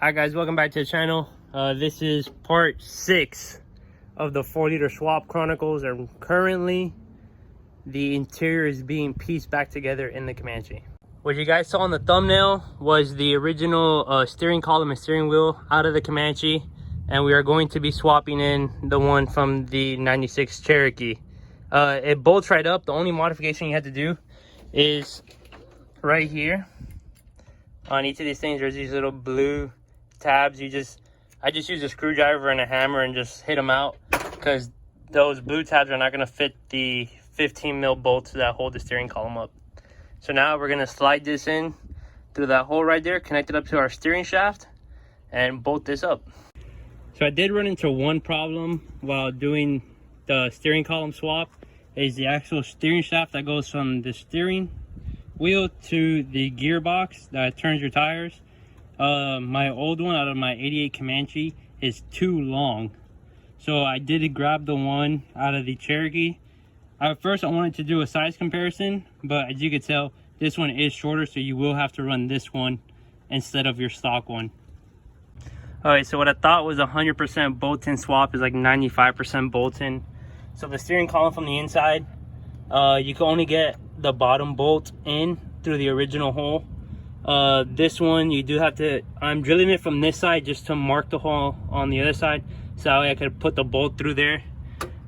Hi guys, welcome back to the channel. This is part 6 of the 4-liter swap Chronicles, and currently the interior is being pieced back together in the Comanche. What you guys saw in the thumbnail was the original steering column and steering wheel out of the Comanche, and we are going to be swapping in the one from the 96 Cherokee. It bolts right up. The only modification you have to do is right here on each of these things. There's these little blue tabs. I just use a screwdriver and a hammer and just hit them out, because those blue tabs are not going to fit the 15 mil bolts that hold the steering column up. So now we're going to slide this in through that hole right there, connect it up to our steering shaft, and bolt this up. So I did run into one problem while doing the steering column swap. Is the actual steering shaft that goes from the steering wheel to the gearbox that turns your tires. My old one out of my 88 Comanche is too long, so I did grab the one out of the Cherokee. At first I wanted to do a size comparison, but as you can tell, this one is shorter, so you will have to run this one instead of your stock one. Alright, so what I thought was 100% bolt-in swap is like 95% bolt-in. So the steering column from the inside, you can only get the bottom bolt in through the original hole. This one you do have to, I'm drilling it from this side just to mark the hole on the other side, so that way I could put the bolt through there.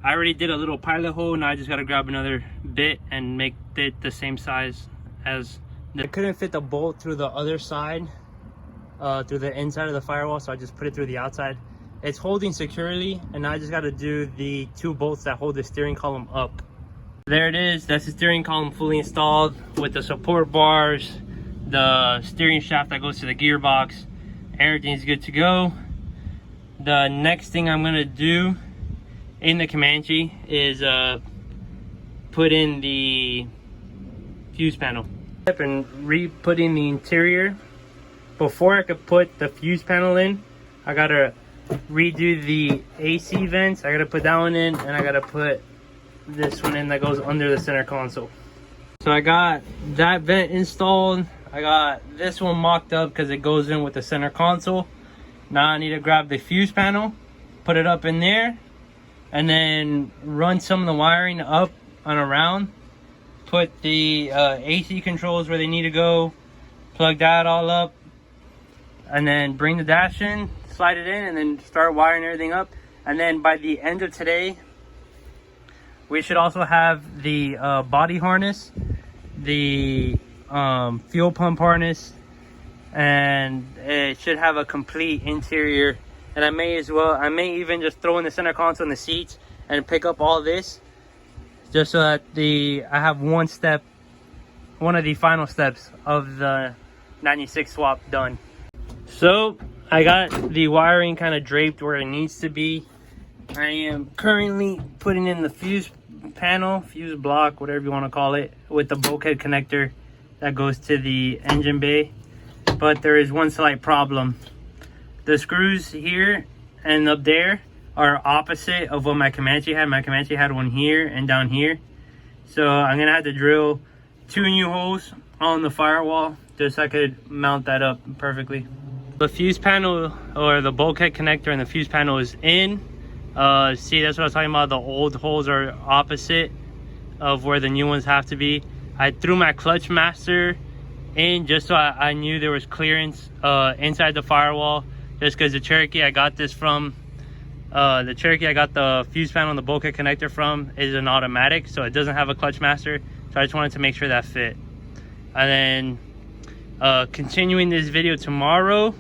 I already did a little pilot hole. Now I just got to grab another bit and make it the same size as I couldn't fit the bolt through the other side, through the inside of the firewall, so I just put it through the outside. It's holding securely, and now I just got to do the 2 bolts that hold the steering column up. There it is. That's the steering column fully installed with the support bars, the steering shaft that goes to the gearbox. Everything's good to go. The next thing I'm gonna do in the Comanche is put in the fuse panel and re-putting the interior. Before I could put the fuse panel in, I gotta redo the AC vents. I gotta put that one in, and I gotta put this one in that goes under the center console. So I got that vent installed. I got this one mocked up because it goes in with the center console. Now I need to grab the fuse panel, put it up in there, and then run some of the wiring up and around. Put the AC controls where they need to go, plug that all up, and then bring the dash in, slide it in, and then start wiring everything up. And then by the end of today, we should also have the body harness, the fuel pump harness, and it should have a complete interior. And I may even just throw in the center console and the seats and pick up all this, just so that I have one of the final steps of the 96 swap done. So I got the wiring kind of draped where it needs to be. I am currently putting in the fuse panel, fuse block, whatever you want to call it, with the bulkhead connector that goes to the engine bay. But there is one slight problem. The screws here and up there are opposite of what my Comanche had. My Comanche had one here and down here. So I'm gonna have to drill 2 new holes on the firewall just so I could mount that up perfectly. The fuse panel, or the bulkhead connector, and the fuse panel is in. See, that's what I was talking about. The old holes are opposite of where the new ones have to be. I threw my clutch master in just so I knew there was clearance inside the firewall, just because the Cherokee I got this from, the Cherokee I got the fuse panel and the bulkhead connector from is an automatic, so it doesn't have a clutch master. So I just wanted to make sure that fit. And then continuing this video tomorrow,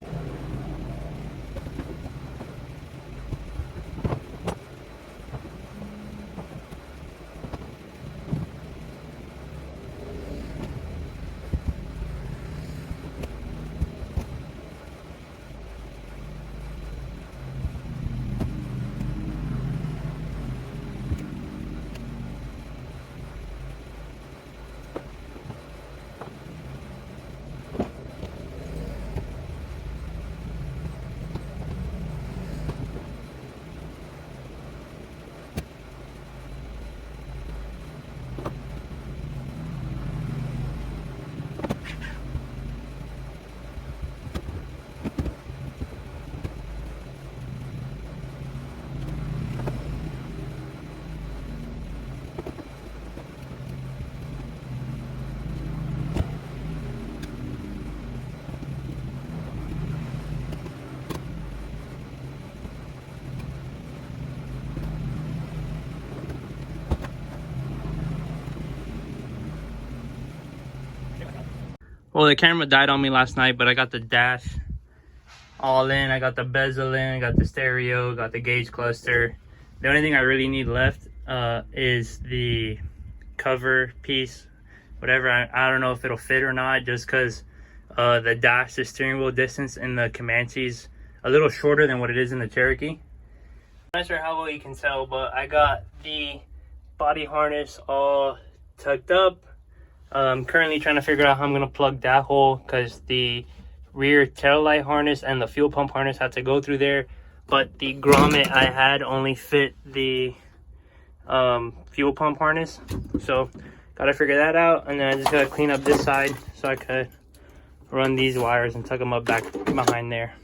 So the camera died on me last night, but I got the dash all in. I got the bezel in, got the stereo, got the gauge cluster. The only thing I really need left is the cover piece, whatever. I don't know if it'll fit or not, just because the dash, the steering wheel distance in the Comanche's a little shorter than what it is in the Cherokee. I'm not sure how well you can tell, but I got the body harness all tucked up. I'm currently trying to figure out how I'm going to plug that hole, because the rear tail light harness and the fuel pump harness had to go through there, but the grommet I had only fit the fuel pump harness. So gotta figure that out, and then I just gotta clean up this side so I could run these wires and tuck them up back behind there.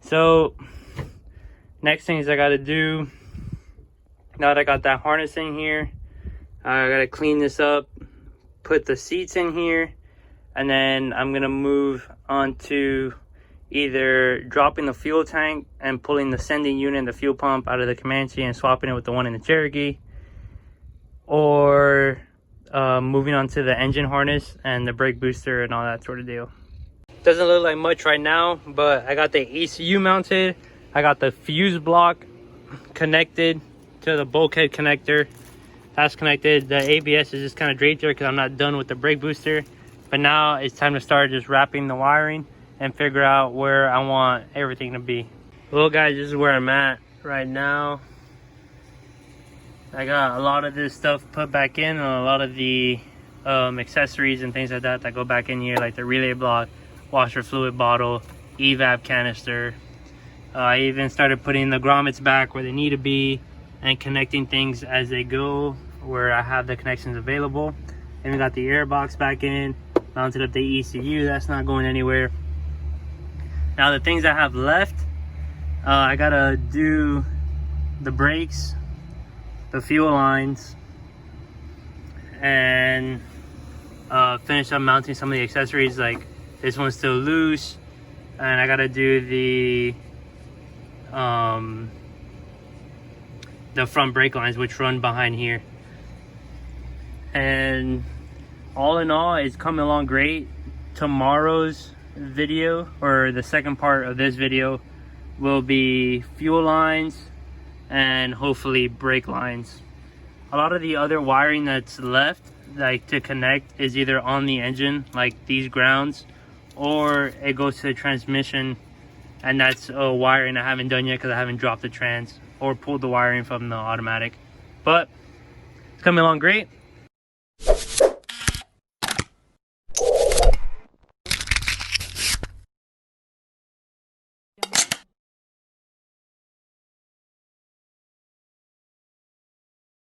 So next things I gotta do, now that I got that harness in here, I gotta clean this up, put the seats in here, and then I'm gonna move on to either dropping the fuel tank and pulling the sending unit and the fuel pump out of the Comanche and swapping it with the one in the Cherokee, or moving on to the engine harness and the brake booster and all that sort of deal. Doesn't look like much right now, but I got the ECU mounted. I got the fuse block connected to the bulkhead connector. That's connected. The ABS is just kind of draped there because I'm not done with the brake booster. But now it's time to start just wrapping the wiring and figure out where I want everything to be. Well guys, this is where I'm at right now. I got a lot of this stuff put back in, and a lot of the accessories and things like that that go back in here, like the relay block, washer fluid bottle, evap canister. I even started putting the grommets back where they need to be and connecting things as they go where I have the connections available. And we got the air box back in, mounted up the ECU, that's not going anywhere. Now the things I have left, I gotta do the brakes, the fuel lines, and finish up mounting some of the accessories. Like this one's still loose, and I gotta do the front brake lines, which run behind here. And all in all, it's coming along great. Tomorrow's video, or the second part of this video, will be fuel lines and hopefully brake lines. A lot of the other wiring that's left, like to connect, is either on the engine, like these grounds, or it goes to the transmission, and that's wiring I haven't done yet because I haven't dropped the trans or pulled the wiring from the automatic. But it's coming along great.